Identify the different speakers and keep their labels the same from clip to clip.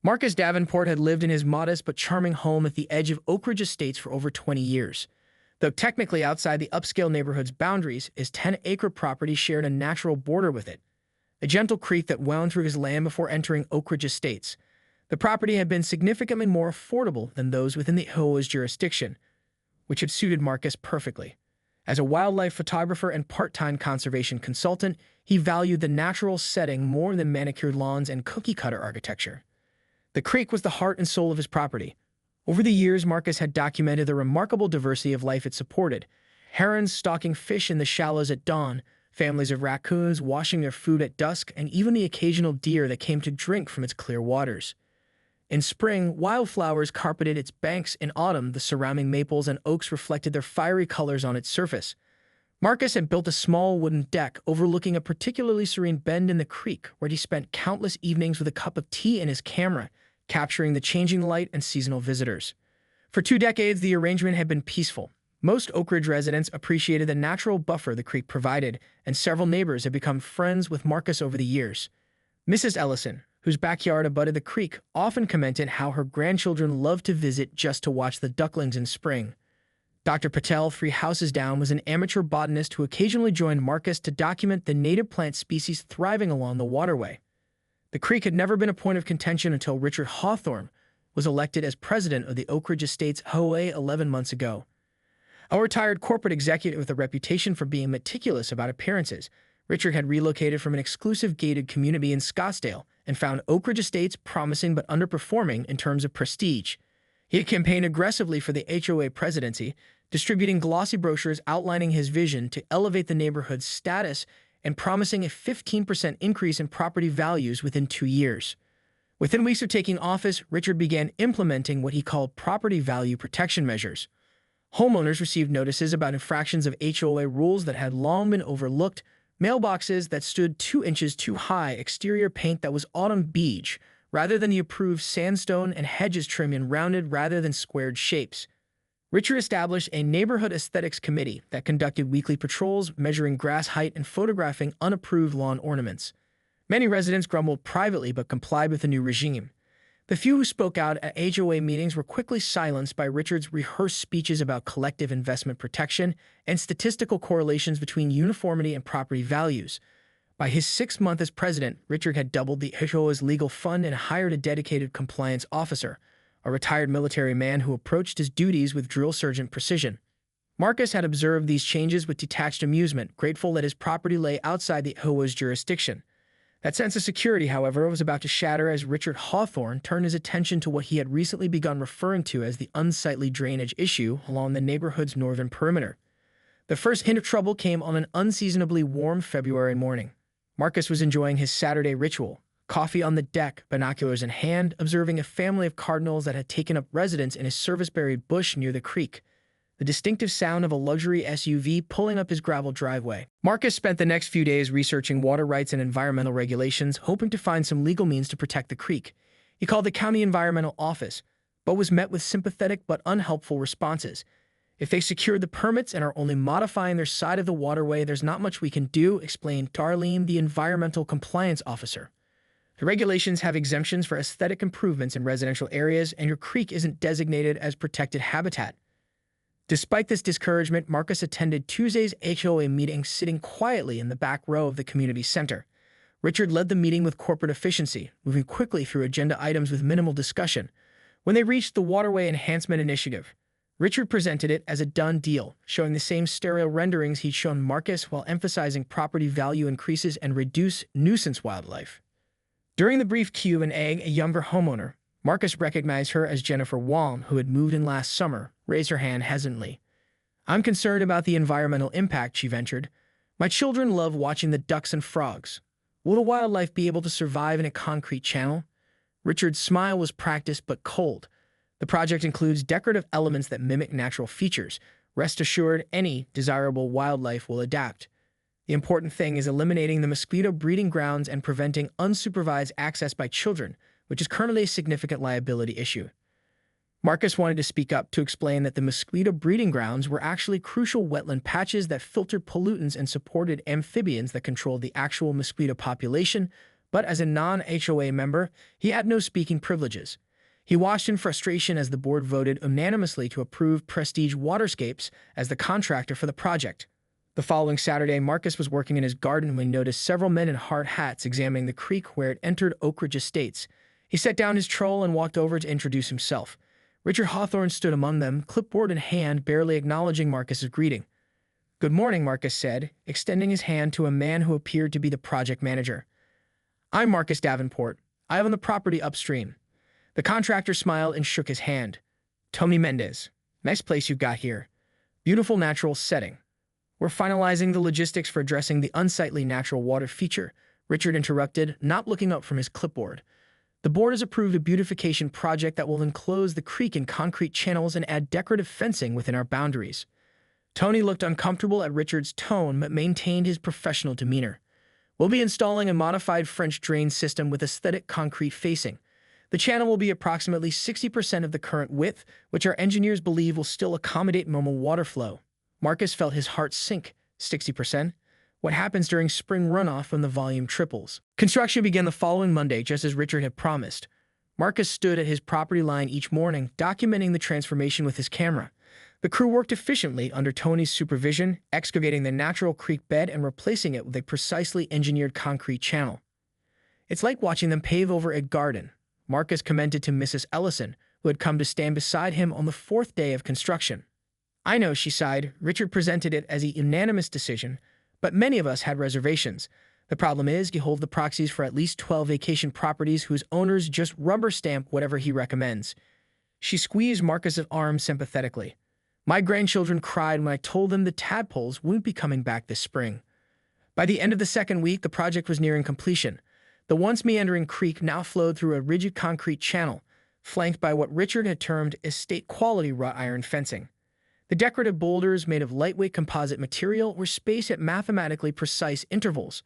Speaker 1: Marcus Davenport had lived in his modest but charming home at the edge of Oak Ridge Estates for over 20 years. Though technically outside the upscale neighborhood's boundaries, his 10-acre property shared a natural border with it, a gentle creek that wound through his land before entering Oak Ridge Estates. The property had been significantly more affordable than those within the HOA's jurisdiction, which had suited Marcus perfectly. As a wildlife photographer and part-time conservation consultant, he valued the natural setting more than manicured lawns and cookie-cutter architecture. The creek was the heart and soul of his property. Over the years, Marcus had documented the remarkable diversity of life it supported. Herons stalking fish in the shallows at dawn, families of raccoons washing their food at dusk, and even the occasional deer that came to drink from its clear waters. In spring, wildflowers carpeted its banks. In autumn, the surrounding maples and oaks reflected their fiery colors on its surface. Marcus had built a small wooden deck overlooking a particularly serene bend in the creek, where he spent countless evenings with a cup of tea and his camera, capturing the changing light and seasonal visitors. For 2 decades, the arrangement had been peaceful. Most Oak Ridge residents appreciated the natural buffer the creek provided, and several neighbors had become friends with Marcus over the years. Mrs. Ellison, whose backyard abutted the creek, often commented how her grandchildren loved to visit just to watch the ducklings in spring. Dr. Patel, 3 houses down, was an amateur botanist who occasionally joined Marcus to document the native plant species thriving along the waterway. The creek had never been a point of contention until Richard Hawthorne was elected as president of the Oak Ridge Estates HOA 11 months ago. A retired corporate executive with a reputation for being meticulous about appearances, Richard had relocated from an exclusive gated community in Scottsdale and found Oak Ridge Estates promising but underperforming in terms of prestige. He had campaigned aggressively for the HOA presidency, distributing glossy brochures outlining his vision to elevate the neighborhood's status and promising a 15% increase in property values within 2 years. Within weeks of taking office, Richard began implementing what he called property value protection measures. Homeowners received notices about infractions of HOA rules that had long been overlooked, mailboxes that stood 2 inches too high, exterior paint that was autumn beige rather than the approved sandstone, and hedges trimmed in rounded rather than squared shapes. Richard established a neighborhood aesthetics committee that conducted weekly patrols, measuring grass height and photographing unapproved lawn ornaments. Many residents grumbled privately but complied with the new regime. The few who spoke out at HOA meetings were quickly silenced by Richard's rehearsed speeches about collective investment protection and statistical correlations between uniformity and property values. By his 6th month as president, Richard had doubled the HOA's legal fund and hired a dedicated compliance officer, a retired military man who approached his duties with drill sergeant precision. Marcus had observed these changes with detached amusement, grateful that his property lay outside the HOA's jurisdiction. That sense of security, however, was about to shatter as Richard Hawthorne turned his attention to what he had recently begun referring to as the unsightly drainage issue along the neighborhood's northern perimeter. The first hint of trouble came on an unseasonably warm February morning. Marcus was enjoying his Saturday ritual, coffee on the deck, binoculars in hand, observing a family of cardinals that had taken up residence in a service-buried bush near the creek, the distinctive sound of a luxury SUV pulling up his gravel driveway. Marcus spent the next few days researching water rights and environmental regulations, hoping to find some legal means to protect the creek. He called the county environmental office, but was met with sympathetic but unhelpful responses. If they secured the permits and are only modifying their side of the waterway, there's not much we can do, explained Darlene, the environmental compliance officer. The regulations have exemptions for aesthetic improvements in residential areas, and your creek isn't designated as protected habitat. Despite this discouragement, Marcus attended Tuesday's HOA meeting, sitting quietly in the back row of the community center. Richard led the meeting with corporate efficiency, moving quickly through agenda items with minimal discussion. When they reached the Waterway Enhancement Initiative, Richard presented it as a done deal, showing the same stereo renderings he'd shown Marcus while emphasizing property value increases and reduce nuisance wildlife. During the brief Q&A, a younger homeowner, Marcus recognized her as Jennifer Wong, who had moved in last summer, raised her hand hesitantly. "I'm concerned about the environmental impact," she ventured. "My children love watching the ducks and frogs. Will the wildlife be able to survive in a concrete channel?" Richard's smile was practiced but cold. "The project includes decorative elements that mimic natural features. Rest assured, any desirable wildlife will adapt. The important thing is eliminating the mosquito breeding grounds and preventing unsupervised access by children, which is currently a significant liability issue." Marcus wanted to speak up to explain that the mosquito breeding grounds were actually crucial wetland patches that filtered pollutants and supported amphibians that controlled the actual mosquito population, But as a non-HOA member, he had no speaking privileges. He watched in frustration as the board voted unanimously to approve Prestige Waterscapes as the contractor for the project. The following Saturday, Marcus was working in his garden when he noticed several men in hard hats examining the creek where it entered Oak Ridge Estates. He set down his trowel and walked over to introduce himself. Richard Hawthorne stood among them, clipboard in hand, barely acknowledging Marcus's greeting. "Good morning," Marcus said, extending his hand to a man who appeared to be the project manager. "I'm Marcus Davenport. I own the property upstream." The contractor smiled and shook his hand. "Tony Mendez. Nice place you got here. Beautiful natural setting." "We're finalizing the logistics for addressing the unsightly natural water feature," Richard interrupted, not looking up from his clipboard. "The board has approved a beautification project that will enclose the creek in concrete channels and add decorative fencing within our boundaries." Tony looked uncomfortable at Richard's tone but maintained his professional demeanor. "We'll be installing a modified French drain system with aesthetic concrete facing. The channel will be approximately 60% of the current width, which our engineers believe will still accommodate normal water flow." Marcus felt his heart sink. 60%? What happens during spring runoff when the volume triples? Construction began the following Monday, just as Richard had promised. Marcus stood at his property line each morning, documenting the transformation with his camera. The crew worked efficiently under Tony's supervision, excavating the natural creek bed and replacing it with a precisely engineered concrete channel. "It's like watching them pave over a garden," Marcus commented to Mrs. Ellison, who had come to stand beside him on the fourth day of construction. "I know," she sighed. Richard presented it as a unanimous decision, but many of us had reservations. "The problem is you hold the proxies for at least 12 vacation properties whose owners just rubber stamp whatever he recommends." She squeezed Marcus's arm sympathetically. "My grandchildren cried when I told them the tadpoles wouldn't be coming back this spring." By the end of the second week, the project was nearing completion. The once meandering creek now flowed through a rigid concrete channel, flanked by what Richard had termed estate-quality wrought iron fencing. The decorative boulders, made of lightweight composite material, were spaced at mathematically precise intervals.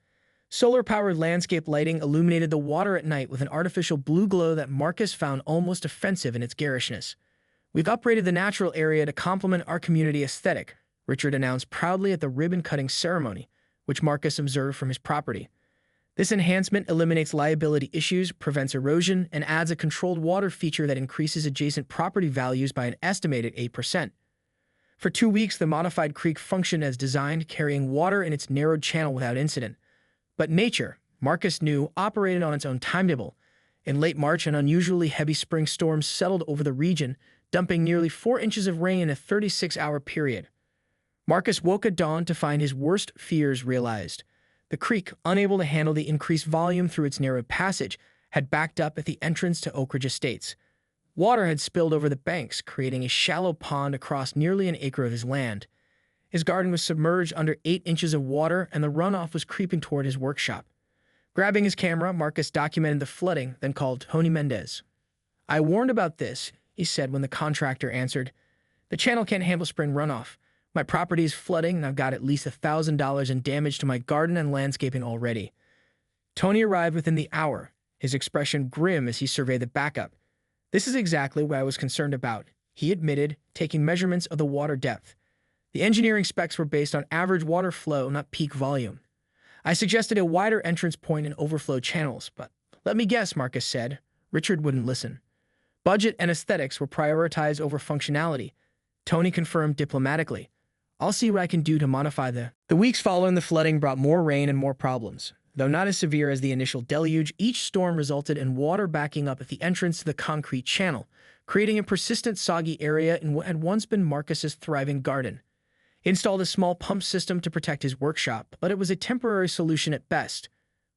Speaker 1: Solar-powered landscape lighting illuminated the water at night with an artificial blue glow that Marcus found almost offensive in its garishness. "We've upgraded the natural area to complement our community aesthetic," Richard announced proudly at the ribbon-cutting ceremony, which Marcus observed from his property. "This enhancement eliminates liability issues, prevents erosion, and adds a controlled water feature that increases adjacent property values by an estimated 8%. For 2 weeks, the modified creek functioned as designed, carrying water in its narrowed channel without incident. But nature, Marcus knew, operated on its own timetable. In late March, an unusually heavy spring storm settled over the region, dumping nearly 4 inches of rain in a 36-hour period. Marcus woke at dawn to find his worst fears realized. The creek, unable to handle the increased volume through its narrow passage, had backed up at the entrance to Oak Ridge Estates. Water had spilled over the banks, creating a shallow pond across nearly an acre of his land. His garden was submerged under 8 inches of water, and the runoff was creeping toward his workshop. Grabbing his camera, Marcus documented the flooding, then called Tony Mendez. "I warned about this," he said when the contractor answered. "The channel can't handle spring runoff. My property is flooding, and I've got at least $1,000 in damage to my garden and landscaping already." Tony arrived within the hour, his expression grim as he surveyed the backup. "This is exactly what I was concerned about," he admitted, taking measurements of the water depth. "The engineering specs were based on average water flow, not peak volume. I suggested a wider entrance point and overflow channels, but let me guess," Marcus said. Richard wouldn't listen. "Budget and aesthetics were prioritized over functionality," Tony confirmed diplomatically. "I'll see what I can do to modify the..." The weeks following the flooding brought more rain and more problems. Though not as severe as the initial deluge, each storm resulted in water backing up at the entrance to the concrete channel, creating a persistent soggy area in what had once been Marcus's thriving garden. He installed a small pump system to protect his workshop, but it was a temporary solution at best.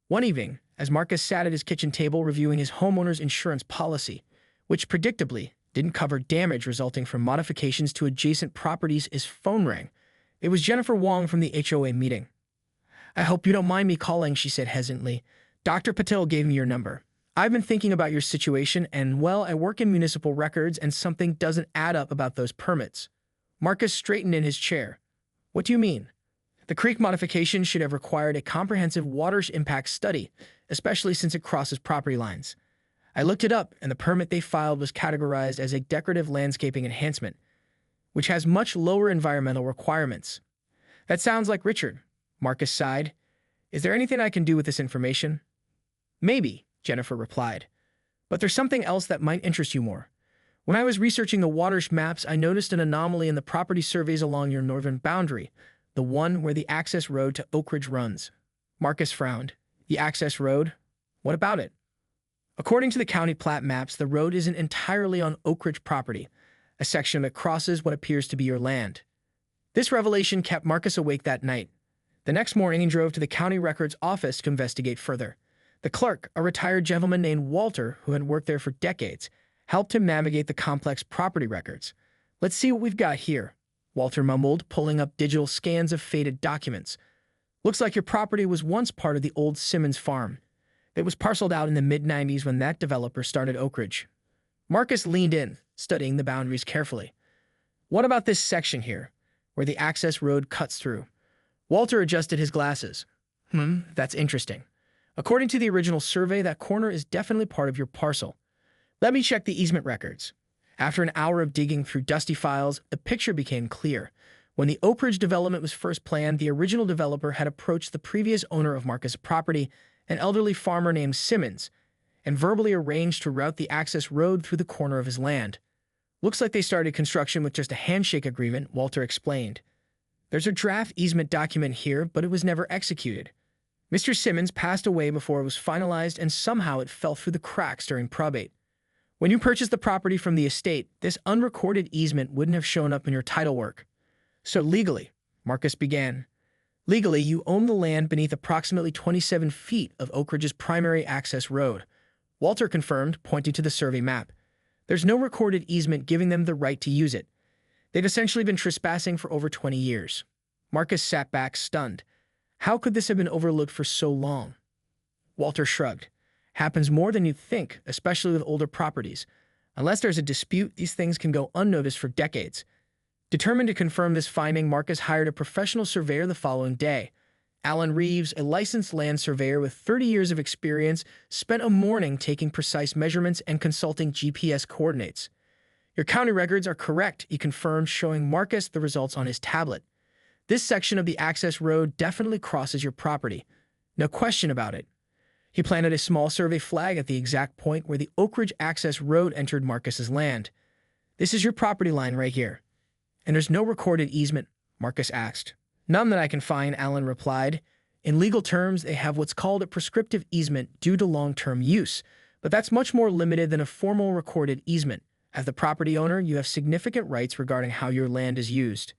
Speaker 1: One evening, as Marcus sat at his kitchen table reviewing his homeowner's insurance policy, which predictably didn't cover damage resulting from modifications to adjacent properties, his phone rang. It was Jennifer Wong from the HOA meeting. "I hope you don't mind me calling," she said hesitantly. "Dr. Patel gave me your number. I've been thinking about your situation, and, well, I work in municipal records, and something doesn't add up about those permits." Marcus straightened in his chair. "What do you mean?" "The creek modification should have required a comprehensive water impact study, especially since it crosses property lines. I looked it up, and the permit they filed was categorized as a decorative landscaping enhancement, which has much lower environmental requirements." "That sounds like Richard," Marcus sighed. "Is there anything I can do with this information?" Maybe, Jennifer replied. But there's something else that might interest you more. When I was researching the watershed maps, I noticed an anomaly in the property surveys along your northern boundary, the one where the access road to Oak Ridge runs. Marcus frowned. The access road? What about it? According to the county plat maps, the road isn't entirely on Oak Ridge property, a section that crosses what appears to be your land. This revelation kept Marcus awake that night. The next morning, he drove to the county records office to investigate further. The clerk, a retired gentleman named Walter, who had worked there for decades, helped him navigate the complex property records. Let's see what we've got here, Walter mumbled, pulling up digital scans of faded documents. Looks like your property was once part of the old Simmons farm. It was parceled out in the mid-90s when that developer started Oak Ridge. Marcus leaned in, studying the boundaries carefully. What about this section here, where the access road cuts through? Walter adjusted his glasses. That's interesting. According to the original survey, that corner is definitely part of your parcel. Let me check the easement records. After an hour of digging through dusty files, the picture became clear. When the Oak Ridge development was first planned, the original developer had approached the previous owner of Marcus' property, an elderly farmer named Simmons, and verbally arranged to route the access road through the corner of his land. Looks like they started construction with just a handshake agreement, Walter explained. There's a draft easement document here, but it was never executed. Mr. Simmons passed away before it was finalized, and somehow it fell through the cracks during probate. When you purchased the property from the estate, this unrecorded easement wouldn't have shown up in your title work. So legally, Marcus began. Legally, you own the land beneath approximately 27 feet of Oak Ridge's primary access road. Walter confirmed, pointing to the survey map. There's no recorded easement giving them the right to use it. They'd essentially been trespassing for over 20 years. Marcus sat back, stunned. How could this have been overlooked for so long? Walter shrugged. Happens more than you'd think, especially with older properties. Unless there's a dispute, these things can go unnoticed for decades. Determined to confirm this finding, Marcus hired a professional surveyor the following day. Alan Reeves, a licensed land surveyor with 30 years of experience, spent a morning taking precise measurements and consulting GPS coordinates. Your county records are correct, he confirmed, showing Marcus the results on his tablet. This section of the access road definitely crosses your property. No question about it. He planted a small survey flag at the exact point where the Oak Ridge access road entered Marcus's land. This is your property line right here. And there's no recorded easement, Marcus asked. None that I can find, Alan replied. In legal terms, they have what's called a prescriptive easement due to long-term use, but that's much more limited than a formal recorded easement. As the property owner, you have significant rights regarding how your land is used.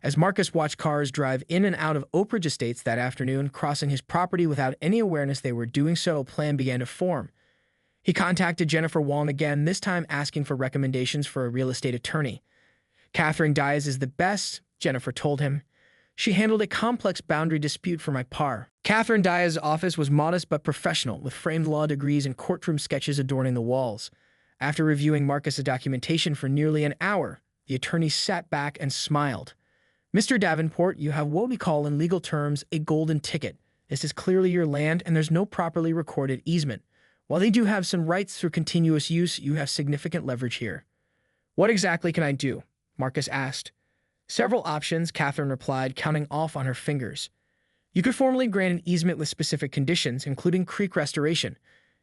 Speaker 1: As Marcus watched cars drive in and out of Oak Ridge Estates that afternoon, crossing his property without any awareness they were doing so, a plan began to form. He contacted Jennifer Wong again, this time asking for recommendations for a real estate attorney. Catherine Diaz is the best, Jennifer told him. She handled a complex boundary dispute for my par. Catherine Diaz's office was modest but professional, with framed law degrees and courtroom sketches adorning the walls. After reviewing Marcus's documentation for nearly an hour, the attorney sat back and smiled. Mr. Davenport, you have what we call in legal terms a golden ticket. This is clearly your land and there's no properly recorded easement. While they do have some rights through continuous use, you have significant leverage here. What exactly can I do? Marcus asked. Several options, Catherine replied, counting off on her fingers. You could formally grant an easement with specific conditions, including creek restoration.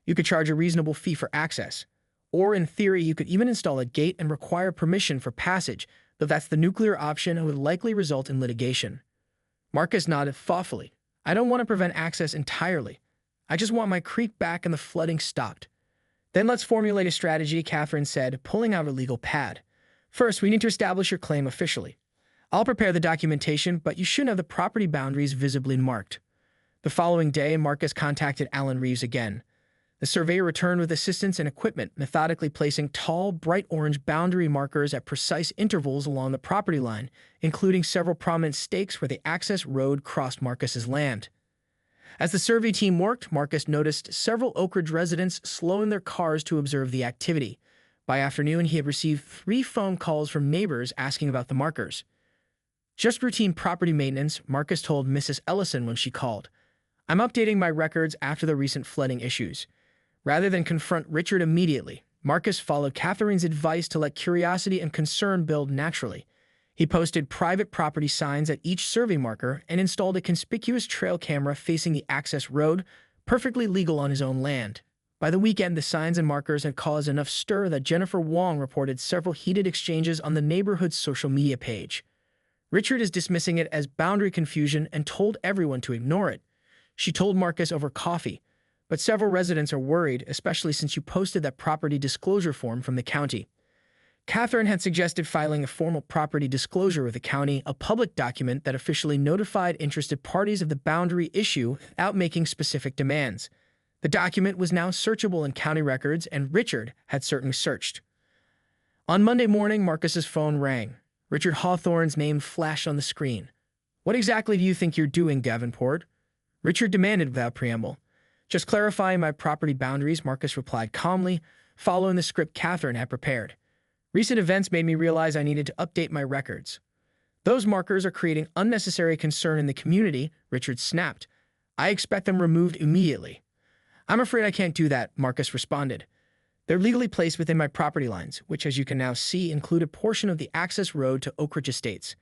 Speaker 1: You could charge a reasonable fee for access. Or, in theory, you could even install a gate and require permission for passage, though that's the nuclear option and would likely result in litigation. Marcus nodded thoughtfully. I don't want to prevent access entirely. I just want my creek back and the flooding stopped. Then let's formulate a strategy, Catherine said, pulling out a legal pad. First, we need to establish your claim officially. I'll prepare the documentation, but you shouldn't have the property boundaries visibly marked. The following day, Marcus contacted Alan Reeves again. The surveyor returned with assistance and equipment, methodically placing tall, bright orange boundary markers at precise intervals along the property line, including several prominent stakes where the access road crossed Marcus's land. As the survey team worked, Marcus noticed several Oak Ridge residents slowing their cars to observe the activity. By afternoon, he had received 3 phone calls from neighbors asking about the markers. Just routine property maintenance, Marcus told Mrs. Ellison when she called. I'm updating my records after the recent flooding issues. Rather than confront Richard immediately, Marcus followed Catherine's advice to let curiosity and concern build naturally. He posted private property signs at each survey marker and installed a conspicuous trail camera facing the access road, perfectly legal on his own land. By the weekend, the signs and markers had caused enough stir that Jennifer Wong reported several heated exchanges on the neighborhood's social media page. Richard is dismissing it as boundary confusion and told everyone to ignore it. She told Marcus over coffee, but several residents are worried, especially since you posted that property disclosure form from the county. Catherine had suggested filing a formal property disclosure with the county, a public document that officially notified interested parties of the boundary issue without making specific demands. The document was now searchable in county records, and Richard had certainly searched. On Monday morning, Marcus's phone rang. Richard Hawthorne's name flashed on the screen. "What exactly do you think you're doing, Davenport?" Richard demanded without preamble. "Just clarifying my property boundaries," Marcus replied calmly, following the script Catherine had prepared. "Recent events made me realize I needed to update my records. Those markers are creating unnecessary concern in the community," Richard snapped. "I expect them removed immediately." "I'm afraid I can't do that," Marcus responded. "They're legally placed within my property lines, which, as you can now see, include a portion of the access road to Oak Ridge Estates."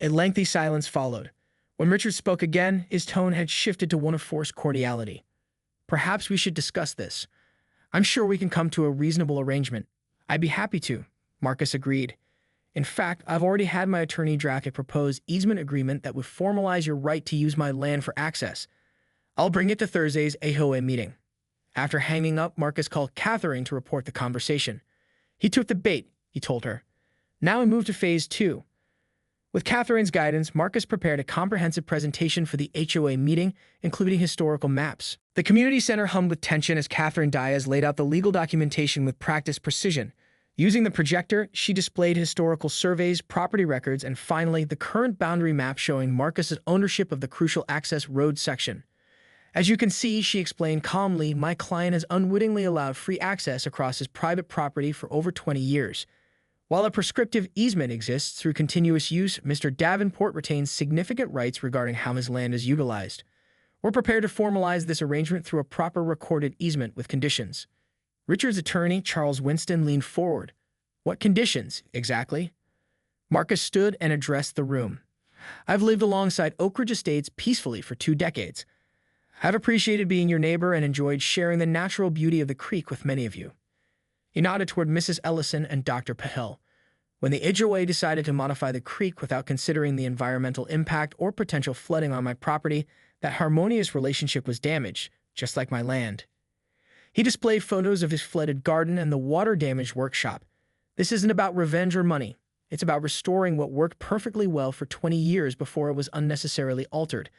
Speaker 1: A lengthy silence followed. When Richard spoke again, his tone had shifted to one of forced cordiality. "Perhaps we should discuss this. I'm sure we can come to a reasonable arrangement." "I'd be happy to," Marcus agreed. "In fact, I've already had my attorney draft a proposed easement agreement that would formalize your right to use my land for access. I'll bring it to Thursday's HOA meeting." After hanging up, Marcus called Catherine to report the conversation. "He took the bait," he told her. "Now we move to phase 2. With Catherine's guidance, Marcus prepared a comprehensive presentation for the HOA meeting, including historical maps. The community center hummed with tension as Catherine Diaz laid out the legal documentation with practiced precision. Using the projector, she displayed historical surveys, property records, and finally, the current boundary map showing Marcus's ownership of the crucial access road section. "As you can see," she explained calmly, "my client has unwittingly allowed free access across his private property for over 20 years. While a prescriptive easement exists through continuous use, Mr. Davenport retains significant rights regarding how his land is utilized. We're prepared to formalize this arrangement through a proper recorded easement with conditions." Richard's attorney, Charles Winston, leaned forward. "What conditions, exactly?" Marcus stood and addressed the room. "I've lived alongside Oak Ridge Estates peacefully for 2 decades. I've appreciated being your neighbor and enjoyed sharing the natural beauty of the creek with many of you." He nodded toward Mrs. Ellison and Dr. Pahil. "When the HOA decided to modify the creek without considering the environmental impact or potential flooding on my property, that harmonious relationship was damaged, just like my land." He displayed photos of his flooded garden and the water-damaged workshop. "This isn't about revenge or money. It's about restoring what worked perfectly well for 20 years before it was unnecessarily altered.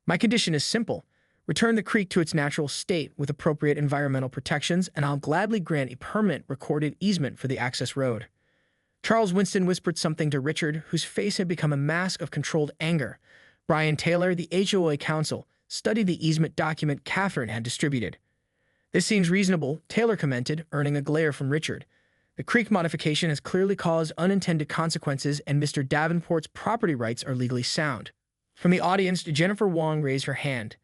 Speaker 1: My condition is simple. Return the creek to its natural state with appropriate environmental protections, and I'll gladly grant a permanent recorded easement for the access road." Charles Winston whispered something to Richard, whose face had become a mask of controlled anger. Brian Taylor, the HOA counsel, studied the easement document Catherine had distributed. "This seems reasonable," Taylor commented, earning a glare from Richard. "The creek modification has clearly caused unintended consequences, and Mr. Davenport's property rights are legally sound." From the audience, Jennifer Wong raised her hand.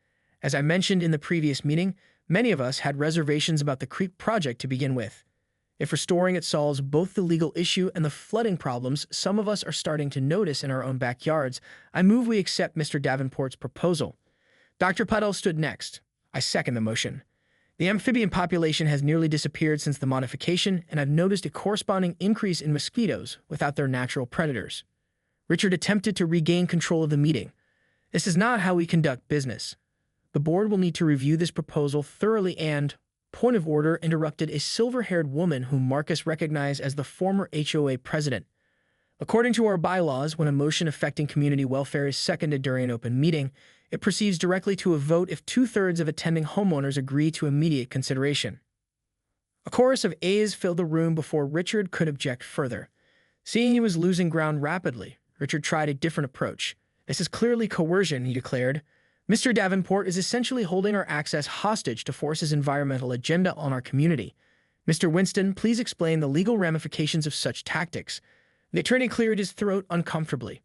Speaker 1: "As I mentioned in the previous meeting, many of us had reservations about the creek project to begin with. If restoring it solves both the legal issue and the flooding problems some of us are starting to notice in our own backyards, I move we accept Mr. Davenport's proposal." Dr. Puddle stood next. "I second the motion. The amphibian population has nearly disappeared since the modification, and I've noticed a corresponding increase in mosquitoes without their natural predators." Richard attempted to regain control of the meeting. "This is not how we conduct business. The board will need to review this proposal thoroughly and—" "Point of order," interrupted a silver-haired woman whom Marcus recognized as the former HOA president. "According to our bylaws, when a motion affecting community welfare is seconded during an open meeting, it proceeds directly to a vote if 2/3 of attending homeowners agree to immediate consideration." A chorus of ayes filled the room before Richard could object further. Seeing he was losing ground rapidly, Richard tried a different approach. "This is clearly coercion," he declared. "Mr. Davenport is essentially holding our access hostage to force his environmental agenda on our community. Mr. Winston, please explain the legal ramifications of such tactics." The attorney cleared his throat uncomfortably.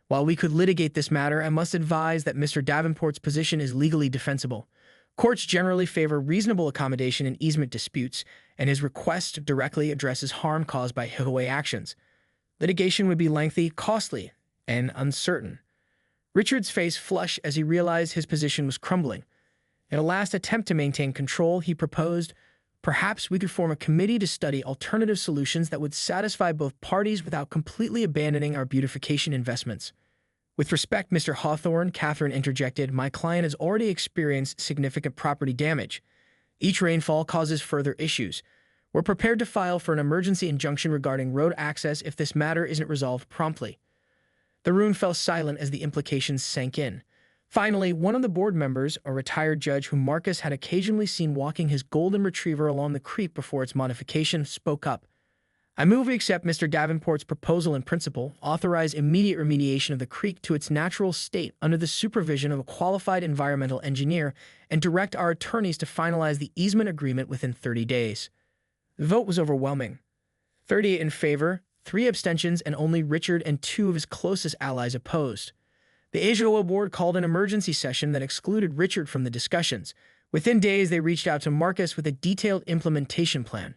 Speaker 1: "While we could litigate this matter, I must advise that Mr. Davenport's position is legally defensible. Courts generally favor reasonable accommodation in easement disputes, and his request directly addresses harm caused by HOA actions. Litigation would be lengthy, costly, and uncertain." Richard's face flushed as he realized his position was crumbling. In a last attempt to maintain control, he proposed, "Perhaps we could form a committee to study alternative solutions that would satisfy both parties without completely abandoning our beautification investments." "With respect, Mr. Hawthorne," Catherine interjected, "my client has already experienced significant property damage. Each rainfall causes further issues. We're prepared to file for an emergency injunction regarding road access if this matter isn't resolved promptly." The room fell silent as the implications sank in. Finally, one of the board members, a retired judge whom Marcus had occasionally seen walking his golden retriever along the creek before its modification, spoke up. "I move we accept Mr. Davenport's proposal in principle, authorize immediate remediation of the creek to its natural state under the supervision of a qualified environmental engineer, and direct our attorneys to finalize the easement agreement within 30 days. The vote was overwhelming. 38 in favor, 3 abstentions, and only Richard and 2 of his closest allies opposed. The HOA board called an emergency session that excluded Richard from the discussions. Within days, they reached out to Marcus with a detailed implementation plan.